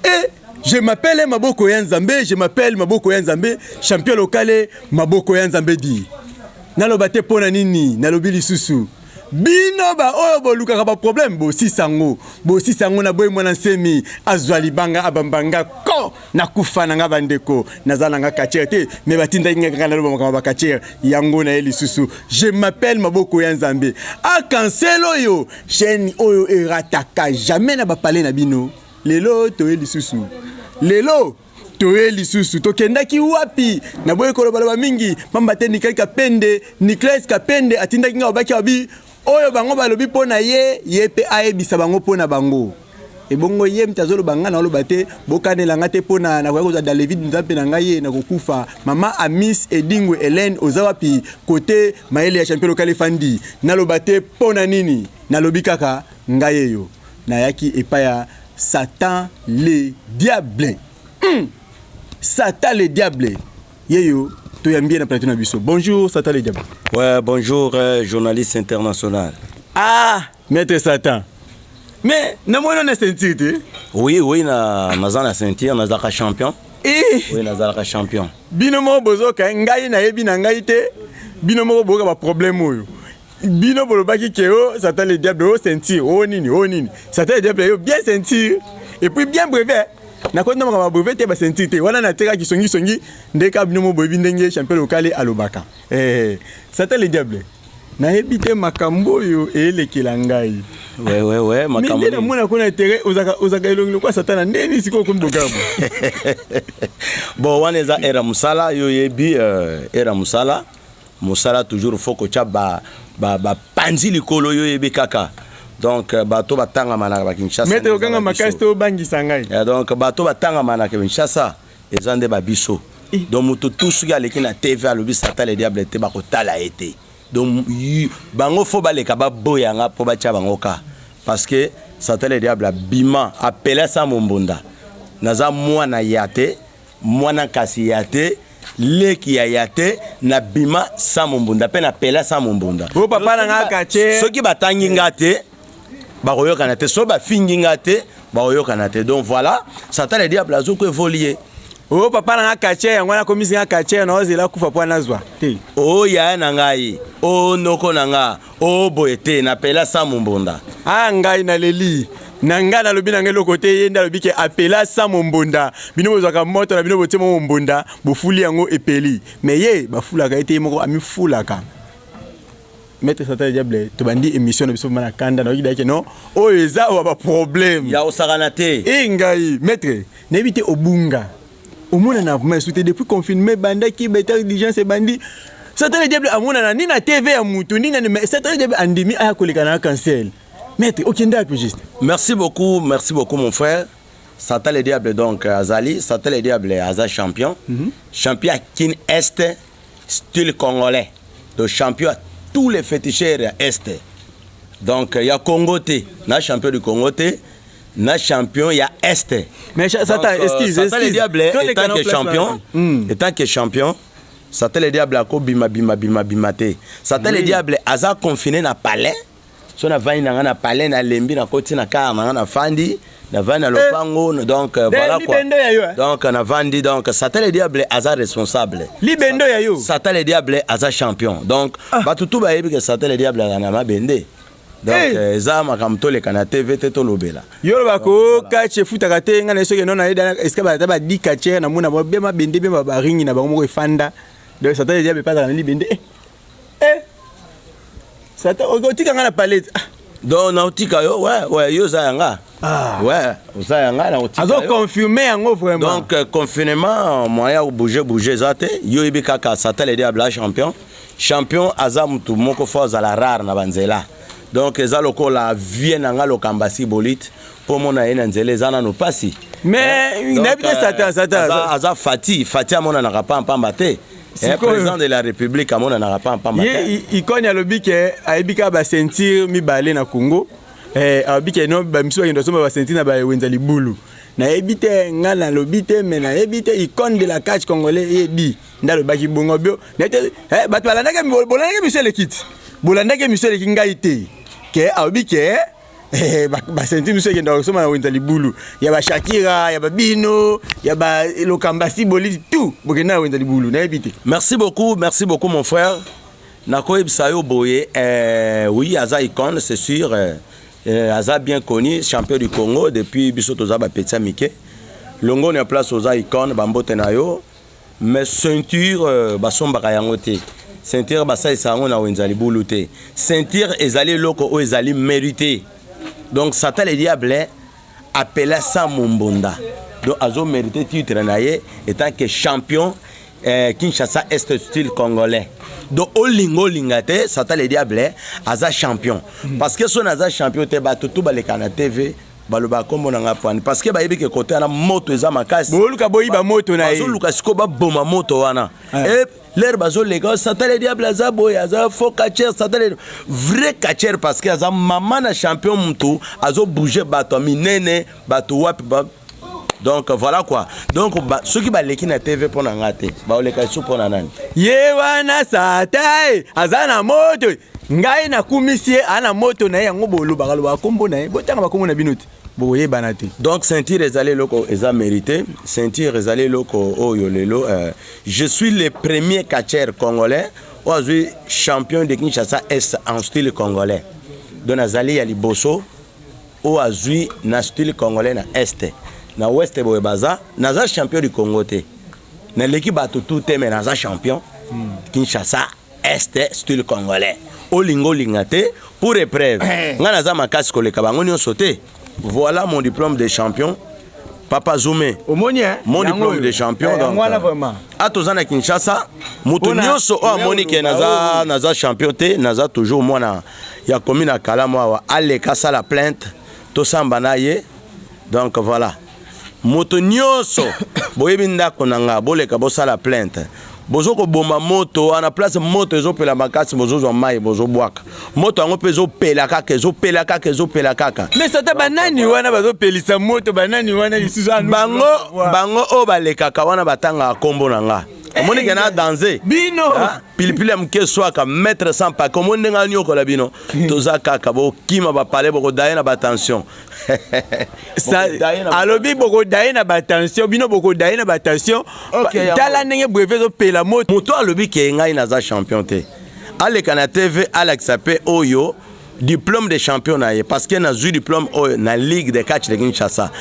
Et je m'appelle Maboko Yanzambe, je m'appelle Maboko Yanzambe, champion local Maboko Yanzambe di. Nalobate pona nini, nalobili susu. Bino ba oyo boluka ba problème bo si sango na boy mwana semi azwali banga abambanga ko na kufa na nga bandeko nazala nga kachete me batinda ngaka na lobo ba kachete yango na eli susu. Je m'appelle Maboko Yanzambe. A cancelo yo chaîne oyo erataka jamais na ba parler na bino. Lelo to eli susu. Lelo toye lisusu tokendaki wapi na boye koloba ba mingi mamba te Nicolas Kapende Nicolas Kapende atindaki nga obaki abi oyo bango balobi pona ye pe ayebisa bango pona bango ebongo ye mtazolo banga na loba te bokanela nga te pona na kwa za David Nzampe na ngaye na kokufa mama Amis Edingwe Hélène ozawapi côté maele ya champion local fandi na loba te pona nini na lobi kaka ngaye yo na yaki epaya Satan le diable. Satan le diable. Yeyo, tu es bien appelé na biso. Bonjour Satan le diable. Ouais, bonjour journaliste international. Ah, maître Satan. Mais na moi na sentir. Oui, na zana sentir, na zaka champion. Oui, na zaka champion. Bino mo bozoka ngai na yebi na ngai te. Bino mo boka ba problème oyo. Bino bolobaki keo Satan le diable o sentir. Oh nini. Satan le diable yo bien sentir et puis bien brevet. Na konta maka brevet te ba sentir te. Wana na teka ki songi ndeka bino mo bobi ndenge champion local alobaka. Satan le diable. Na hebite makambo yo elekela ngai. Ouais, makambo. Mais na mona kona tere ozaka elongo kwa Satan ndeni siko kumbokabu. Bon, wana za era musala yo yebi era musala. Musala toujours faut que ba panzi likolo yo yebi kaka. Donc bato batanga manaka ba Kinshasa. Maître okanga makasi to bangisa ngai. Donc bato batanga manaka Kinshasa ezande ba biso. Donc muto tous ga leki na TV alobi Satan le diable te ba kotala été. Donc bango fo baleka ba boyanga po ba tia bango ka parce que Satan le diable bima appela sa mombonda. Naza mwana yate, mwana kasi yate. Leki ya yate na bima sa mombunda pe na pela sa mombunda. O papa na nga kache. Soki batangi ngate ba koyoka na te so ba fingi ngate ba koyoka na te. Donc voilà, Satan le diable azoko évoluer. O papa na nga kache yango na komisi nga kache na ozela kufa po na zwa. Te. O ya na ngai, o noko na nga, o boete na pela sa mombunda. Ah ngai na leli. Nanga na lobi nanga lokote yenda lobi ke apela sa mombonda bino bozaka moto na bino bote mombonda bofuli yango epeli mais ye bafulaka ete moko amifulaka Maître Satan le diable to bandi émission na biso mana kanda na yida ke non o eza o ba problème ya osakana te ngai maître na éviter obunga omona na vraiment souté depuis confinement banda ki beta diligence bandi Satan le diable amona na ni na TV ya mutu ni na Satan le diable andimi aya koleka na cancel. Maître, aucun peu juste. Merci beaucoup mon frère. Satan le diable donc Azali, Satan le diable Aza champion. Champion kin est style congolais. Donc champion à tous les féticheurs est. Donc il y a Congo T, na champion du Congo T, na champion il y a est. Mais Satan excuse. Satan le diable étant que champion, Satan le diable a ko bima te. Satan le diable Aza confiné na palais. So na vani na palais na lembi na koti na car na fandi na vani na lopango donc voilà quoi. Donc na vandi donc Satan le diable Aza responsable. Libendo ya yo. Satan le diable Aza champion. Donc batutu ba yebi que Satan le diable na mabende. Donc eza makamto le kana TV te to lobela. Yo ba ko kache futa kate ngana soke non na eda eska ba ta ba di kache na muna be mabende be ba ringi na ba mo efanda. Donc Satan le diable pas na libende. Satan otika nga na palette. Donc na otika yo ouais yo za nga. Ouais, za nga na otika. Azo confirmer yango vraiment. Donc confinement moyen bouger zate yo ibi kaka Satan le diable champion. Champion aza mutu moko force à la rare na banzela. Donc eza lokola vie na nga lokambasi bolite pour mona ena nzele zana no pasi. Mais n'habite Satan aza Fati amona na rapa pamba te. Le président de la République à mon pas en pamba. Il connaît le bic aibika ba sentir mi balé na Congo. Abika no ba miso ndo soma ba sentir na ba wenzali bulu. Na ebite ngala lo bite mais na ebite icône de la catch congolais ebi. Nda le baki bongo bio. Nete bato balandaka bolanda ke monsieur le kit. Bolanda ke monsieur le kingaite. Ke abike ba senti muso ke ndo soma na wenza libulu ya ba Shakira ya ba Bino ya ba Lokambasi Boli tout bokena wenza libulu na ebité. Merci beaucoup mon frère. Nakoyeb Sayo Boye, oui, Aza icône, c'est sûr. Aza bien connu, champion du Congo depuis Bisotoza Petia Mike. Longo ne place aux icônes, Bambote Nayo. Mais ceinture, Basomba Kayangote. Ceinture, Basa Isango na Wenzali Bouloute. Ceinture, Ezali Loko, ou Ezali mérité. Donc, Satan le diable appelait ça Mumbonda. Donc, Azo mérité titre naye, étant que champion. Kinshasa Est style congolais. Donc au lingate, Satan le diable aza champion. Parce que son aza champion te ba tout ba le kana TV baloba kombo na ngapani parce que ba yebi ke côté na moto eza makasi. Boluka boyi ba moto na ye. Bazo luka siko ba boma moto wana. Et l'air bazo le gars Satan le diable aza boy aza faux catcher Satan le vrai catcher parce que aza maman na champion mutu azo bouger bato minene bato wapi ba. Donc voilà quoi. Donc ceux qui baleki na TV pour ngate, ba oleka sou pour nani. Ye wana Satai azana moto. Ngai na kumisie ana moto na yango bolu bakalo kombo na botanga bakombo na binoti. Boye banate. Donc ceinture ezali loko eza mérité. Ceinture ezali loko oyo lelo je suis le premier catcheur congolais oazui champion de Kinshasa Est en style congolais. Donc azali ya liboso oazui na style congolais na Est. Na Ouest boye baza naza champion du Congo te na l'équipe bato tout mais naza champion Kinshasa Est style congolais olingo lingate pour épreuve nga naza makasi koleka bango nyonso te. Voilà mon diplôme de champion Papa Zoumé mon diplôme de champion donc atozana Kinshasa mutu nyonso o Monique naza champion te naza toujours mwana ya commune à Kalamwa aleka sala plainte to samba na ye donc voilà. Moto nyonso boyebi ndako nanga boleka bosala plainte bozoko bomba moto ana place moto ezopela makasi bozozwa mai bozobwaka moto yango pe ezopela kaka mais sata banani wana bazopelisa moto banani wana lisusu bango o balekaka wana batanga kombo nanga omoni ke na danser bino pilipili ya mke swaka mettre sans pas comme ndenga nyokola bino toza kaka bokima bapale bokodaye na batension alobi bokodaye na batension bino bokodaye na batension tala ndenge brevet ezopela moto alobi ke ngai naza champion te aleka na TV alakisa pe oyo diplôme de champion na ye parce que nazwi diplôme oyo na ligue de catch de Kinshasa.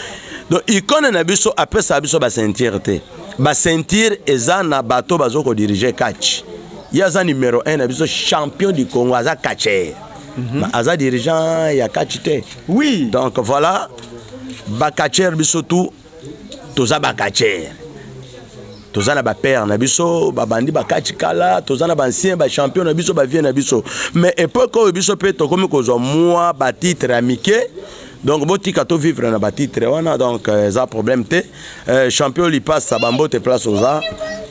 Donc icône na biso apesa biso ba ceinture te ba ceinture eza na bato bazoko diriger catch yaza numéro 1 na biso champion du Congo aza catcher aza dirigeant ya catch te. Oui donc voilà ba catcher biso tout toza ba catcher toza na ba père na biso ba bandi ba catch kala toza na ba ancien ba champion na biso ba vieux na biso mais époque o biso pe to komi kozwa moi ba titre amike. Donc botika to vivre na batitre wana donc ça problème te champion li passe sa bambote place aux a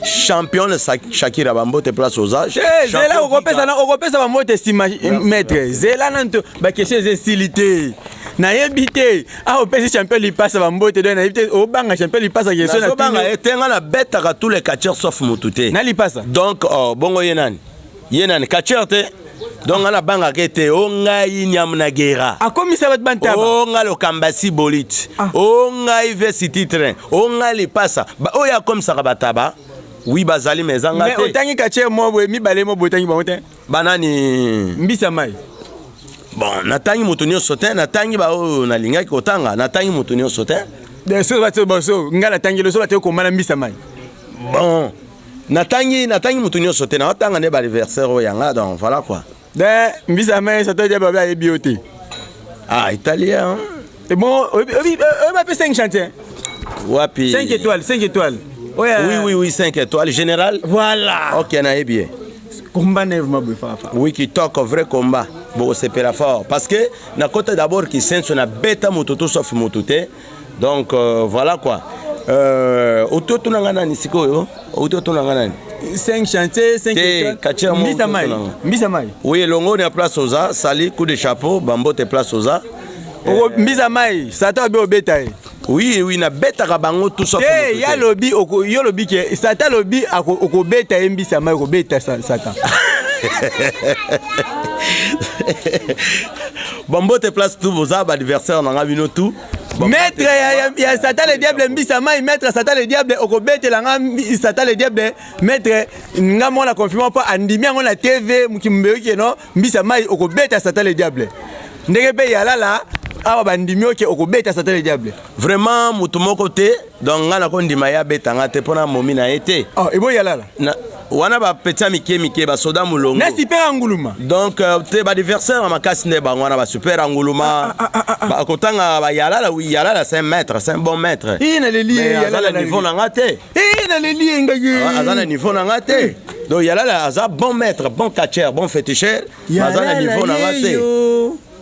champion le Shakira bambote place aux a zela okopesa bambote sima maître zela nanto ba question zestilité na yebité a opesi champion li passe bambote do na yebité obanga champion li passe question na obanga etenga na beta tous les catcheurs sauf Mutute na li passe donc bongo yenani catcheur te. Donc on a banga kete ongai nyamna gera akomisa bat bantaba onga Lokambasi Bolit onga Ivesi titre onga li pasa ba oya comme ça bataba oui bazali mezanga te mais otangi kache mo mi balé mo botangi ba motin banani mbisa mai bon natangi mutunyo sotin natangi ba o na linga ki otanga natangi mutunyo sotin de so baso ngala tangi lo so bateko komana mbisa mai bon natangi mutunyo sotin na otanga ne ba anniversaire o yanga donc voilà quoi. De mbisa mai ça te dit baba et bioté. Ah italien. Et bon, on m'a fait 5 chantiers. Wapi 5 étoiles. Oui, 5 étoiles général. Voilà. OK, na bien. Combat neuf ma befa. Oui, qui toque vrai combat. Bon, c'est pela fort parce que na côté d'abord qui sent sur na beta mototo sauf mototé. Donc voilà quoi. Ototo na ngana ni sikoyo. Ototo na ngana ni 5 chantiers, 5 étoiles. Mbisa mai. Oui, longo na place oza, sali coup de chapeau, bambote place oza. Mbisa mai, ça t'a bien obéta. Oui, na beta ka bango tout sauf. Eh, ya lobi ke ça t'a lobi oko beta mbisa mai oko beta satan. Bombo te place tout vos adversaires dans la vino tout. Maître ya Satan le diable mbisa mai maître Satan le diable okobete la Satan le diable maître nga mona confirmation pas andimi ngo na TV mukimbe ki no mbisa mai okobeta Satan le diable ndenge pe yalala awa bandimi oke okobeta Satan le diable vraiment mutu moko te donc nga na ko ndima ya betanga te pona momi na été oh ebo yalala wana ba petsa mike ba soda mulongo na super anguluma donc te ba adversaire ma kasine ba wana ba super anguluma ba kotanga ba yalala oui yalala c'est un maître c'est un bon maître ina le lié yalala niveau na ngate ina le lié ngaki azana niveau na ngate donc yalala aza bon maître bon catcheur bon féticheur azana niveau na ngate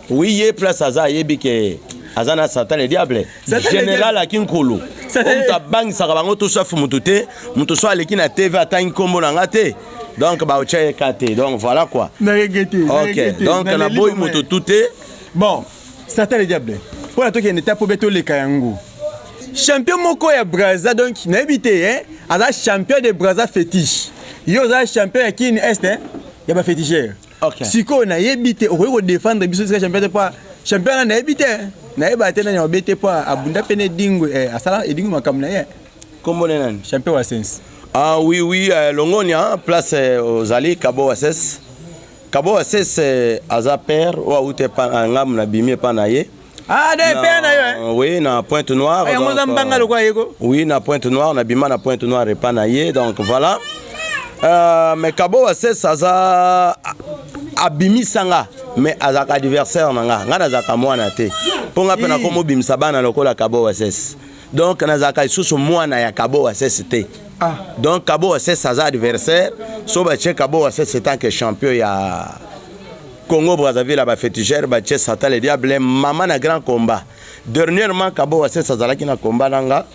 oui yé place aza yebike azana Satan le diable général akinkulu comme ta bang sakabango to safu mutute mutu so aleki na TV atang kombo na ngate donc ba ocha ekate donc voilà quoi OK donc na boy mutu tuté bon Satan le diable pour la to qui est étape beto le kayango champion moko ya Brazza donc na habité hein aza champion de Brazza fétiche yo za champion ya kini est hein ya ba féticheur OK siko na yebité o défendre biso champion de pas champion na yebité na yeba tena na obete po abunda pene dingo asala edingo makamna ye kombo nani champion wa sense ah oui longonia place aux ali Kabo Assess aza père ou outé pa ngam na bimi pa na ye ah de père na yo oui na Pointe Noire donc mbanga lo kwa yego oui na Pointe Noire na bima na Pointe Noire et pa na ye donc voilà mais Kabo Assess aza abimi sanga mais azaka adversaire nanga ngana zaka mwana te ponga pena komo bimisa bana lokola Kabo Assess donc nazaka isusu mwana ya Kabo Assess te donc Kabo Assess aza adversaire so ba che Kabo Assess tant que champion ya Congo Brazzaville ba féticheur ba che Satan le diable maman na grand combat dernièrement Kabo Assess azalaki na combat nanga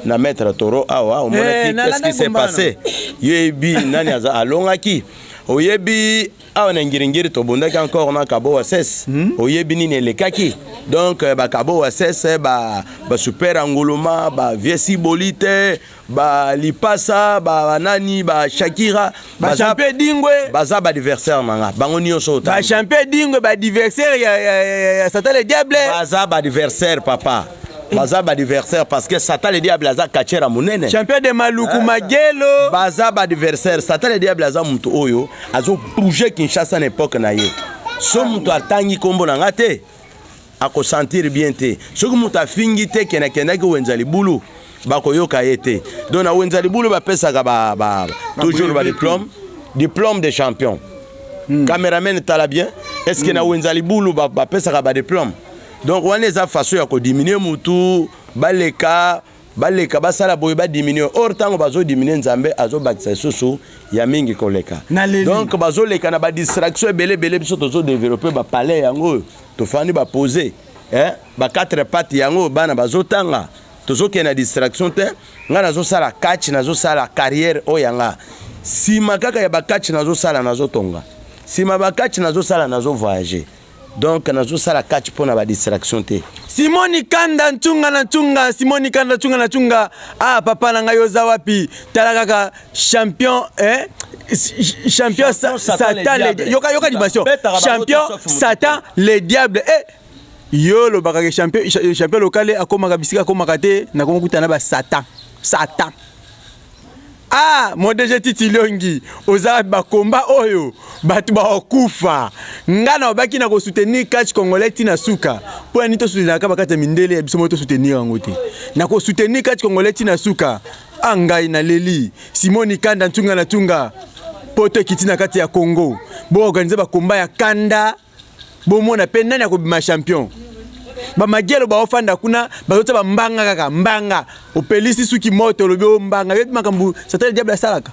na maître Toro awa qu'est-ce qui s'est passé yebi nani aza alongaki oyebi awa na ngiringiri to bondaki encore na Kabo Assess oyebi nini elekaki donc ba Kabo Assess ba super anguluma ba viesi bolite ba lipasa ba nani ba Shakira ba champion dingwe baza ba adversaire nanga bango nyonso ta ba champion dingwe ba adversaire ya Satan le diable baza ba adversaire papa baza ba adversaire parce que Satan le diable aza kachera munene champion de Maluku Magelo baza ba adversaire Satan le diable aza mutu oyo azo bouger Kinshasa na époque na ye so mutu atangi kombo na ngate ako sentir bien te so mutu afingi te kena ki wenza libulu bako yoka yete donc na wenza libulu ba pesa ka ba toujours ba diplôme de champion cameraman tala bien est-ce que na wenza libulu ba pesa ka ba diplôme donc on les a façon ya ko diminuer mutu baleka basala boye ba diminuer or tango bazo diminuer nzambe azo bakisa susu ya mingi koleka donc bazo leka na ba distraction belé biso tozo développer ba palais yango to fani ba poser ba quatre pattes yango bana bazo tanga tozo ke na distraction te nga nazo sala catch nazo sala carrière oyanga sima kaka ya ba catch nazo sala nazo tonga sima ba catch nazo sala nazo voyager donc nazo sala catch pona ba distraction te Simoni Kanda nchunga na chunga Simoni Kanda chunga na chunga papa na ngayo za wapi tala kaka champion champion Satan le yoka dimension champion Satan le diable yo lo bakaka champion local akoma bisika akoma kate na komo kutana ba Satan mon DG Titi Longi oza ba combat oyo batu ba okufa ngana obaki na ko soutenir catch congolais tina suka po ani to soutenir ka bakata mindele biso moto soutenir ngote na ko soutenir catch congolais tina suka angai na leli Simoni Kanda ntunga na tunga poto kitina kati ya Congo bo organiser ba combat ya kanda bo mona pe nani akobima champion ba magelo ba ofanda kuna bazota ba mbanga kaka mbanga opelisi suki moto lobe mbanga yebi makambu Satan le diable salaka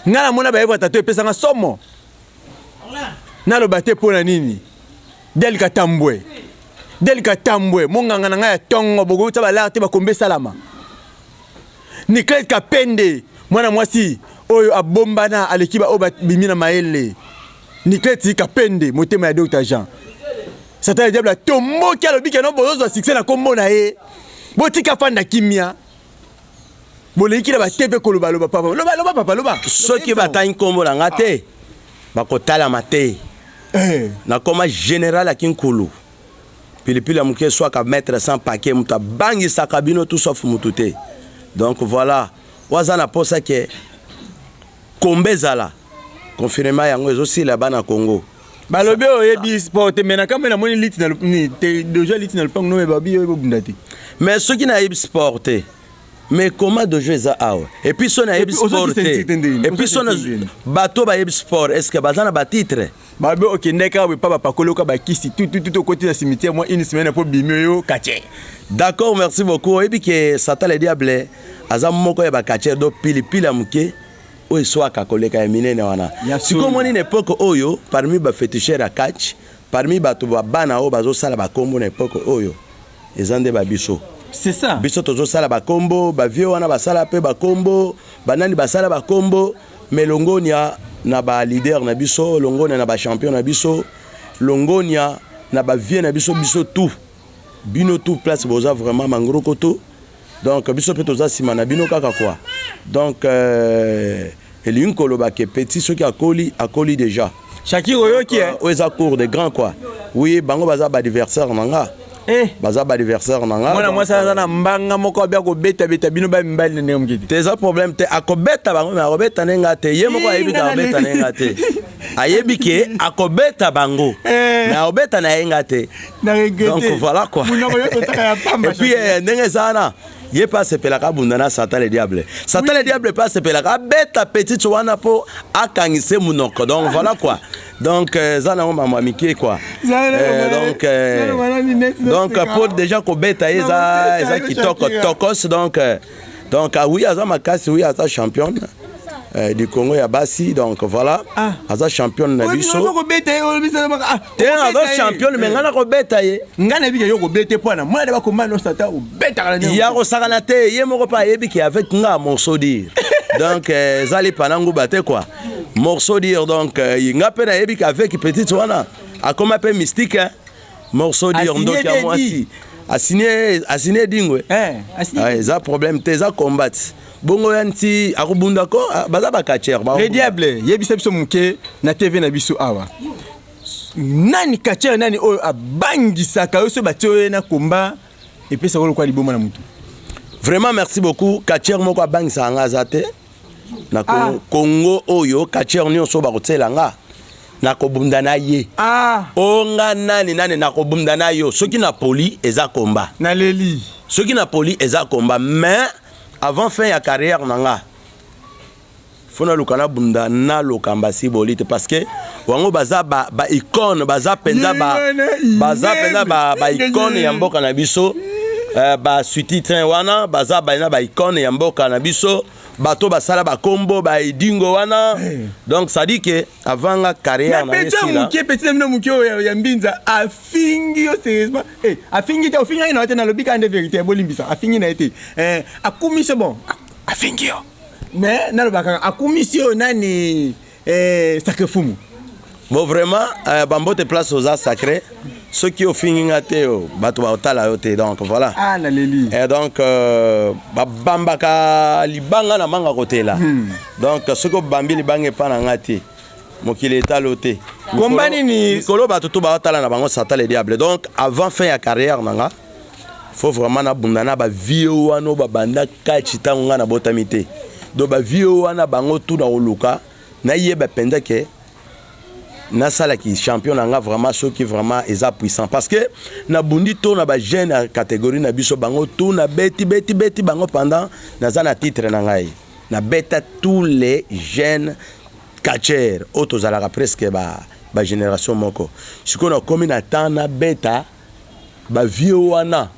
ngana mona ba yeva tato epesa nga somo na lo bate pona nini delika tambwe monganga na nga ya tongo bogo ta ba larte ba kombe salama Nicolas Kapende mwana mwasi oyo abombana alekiba oba bimina maele Nicolas Kapende motema ya Dr Jean Satan le diable tomboki alobi ke no bozo succès na kombo na ye botika fanda kimia boleki na ba TV koloba loba papa loba soki batani kombo na ngate bakotala mate na koma général akinkulu pilipili ya muke swaka mettre sans paquet muta bangi sakabino tout sauf mutute donc voilà wazana posa ke kombezala confirmement yango ezosila bana Congo balobi oyebi sport mena kama na moni lit na ni déjà lit na lupango no babi oyebi bundati mais soki na yebi sport mais comment de jouer ça et puis son na yebi sport et puis son bateau ba yebi sport est-ce que bazana ba titre babe okendeka we papa pakoloka ba kisi tout côté na cimetière moi une semaine pour bimio kache. D'accord, merci beaucoup. Et puis que Satan le diable azam moko ya ba kache do pilipili amuke oyo soit kakoleka ya minene wana. Siko moni une époque oyo parmi ba féticheurs à catch, parmi bato ba bana o bazo sala ba kombo na époque oyo. Ezande ba biso. C'est ça. Biso tozo sala ba kombo, ba vieux wana ba sala pe ba kombo, banani ba sala ba kombo, melongonia na ba leader na biso, longonia na ba champion na biso, longonia na ba vieux na biso biso tout. Bino tout place boza vraiment mangroko tout. Donc biso pe toza sima na bino kaka quoi. Donc Eliun koloba ke petit ce qui a coli déjà. Shakir oyoki oza cours de grand quoi. Oui, bango baza ba adversaire nanga. Baza ba adversaire nanga. Moi ça na mbanga moko bia ko beta bino ba mbali ne ngiti. Tes problème te akobeta bango na robeta nenga te. Ye moko ayebi ka robeta nenga te. Ayebi ke akobeta bango. Na obeta na yenga te. Donc voilà quoi. Et puis ndenge sana ye pas sepelaka bundana Satan le diable. Satan le diable pas sepelaka beta petit wana po akangise munoko. Donc voilà quoi. Donc zana on mama miki quoi. Donc pour déjà ko beta eza kitoko tokos donc oui aza makasi oui aza championne du Congo ya basi donc voilà aza championne na biso aza championne mais ngana ko beta ye ngana bi yo ko beta pona moi ba komanda Satan o beta kana ya ko sakana te ye moko pa yebi ki avec nga morceau dire donc zali panangu bate quoi morceau dire donc nga pe na yebi ki avec petite wana akoma pe mystique morceau dire donc ya moi si assigné dingwe eza problème te eza combat bongo yanti akubunda ko baza ba kacher ba le diable yebisa biso muke na TV na biso awa nani kacher nani oyo abangisa ka yoso batio na komba et puis ça ko kwa liboma na mutu vraiment merci beaucoup kacher moko abangisa nga zate na Congo oyo kacher nyonso ba kotela nga na kobunda na ye onga nani na kobunda na yo soki na poli eza komba na leli soki na poli eza komba mais avant fin ya carrière nanga fona lukana bunda na lokamba si bolite parce que wango baza ba icône baza penza ba icône ya mboka na biso ba sous-titre wana baza ba icône ya mboka na biso bato basala ba kombo ba idingo wana donc ça dit que avant la carrière na yesi là petit na mukio ya mbinza afingi yo sérieusement afingi te ofinga ina te na lobika ande vérité bolimbisa afingi na été akumi c'est bon afingi yo mais na lobaka akumi sio nani sakefumu bon vraiment bambote place aux sacré ceux qui ont fini ngate bato ba otala yote donc voilà la leli et donc bambaka libanga na manga kotela donc ceux qui bambi libanga pa na ngate mokile etalote kombani ni kolo bato to ba otala na bango Satan le diable donc avant fin ya carrière nanga faut vraiment na bundana ba vieux wana ba banda kachita nga na botamite do ba vieux wana bango tout na oluka na yeba penda ke na sala qui champion nga vraiment ceux qui vraiment est puissant parce que na bundi to na ba jeune catégorie na biso bango tout na beti bango pendant na zana titre na ngai na beta tous les jeunes catchers autos à la presque ba génération moko siko na komi na temps na beta ba vieux wana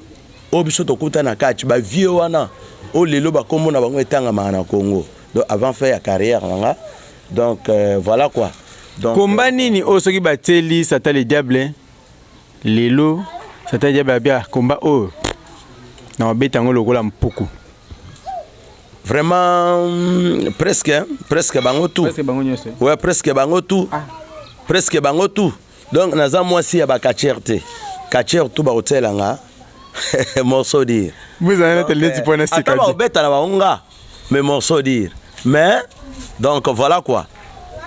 o biso to kuta na catch ba vieux wana o lelo ba kombo na bango etanga na Congo donc avant faire carrière nga donc voilà quoi. Komba nini o soki bateli Satan le diable lelo Satan le diable bia komba o na beta ngolo kola mpuku vraiment presque bango tout ouais presque bango tout presque bango tout donc naza mwasi ya ba catcher tout ba hôtel nga morceau dire vous avez tellement dit point sika ba beta na baonga mes morceaux dire. Mais, donc voilà quoi.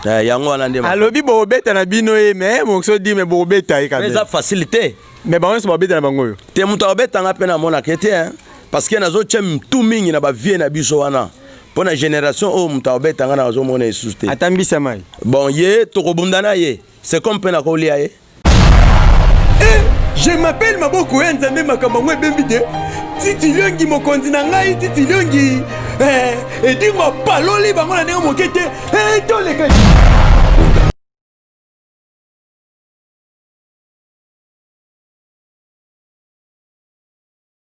Yango anande ma. Alobi bobeta na bino mais morceau dit mais bobeta e quand même. Mais ça facilité. Mais bango so bobeta na bango yo. Te muto obeta nga pena mona kete hein. Parce que nazo chem tout mingi na ba vie na biso wana. Pour la génération oh muto obeta nga nazo mona esuste. Atambisa mai. Bon ye to kobundana ye. C'est comme pena ko lia ye. Je m'appelle Maboko Nzambe makambo ngwe bembide. Titi Liongi mokonzi na ngai Titi Liongi. Et dis-moi paloli bango na ndenge mokete. To le kadi.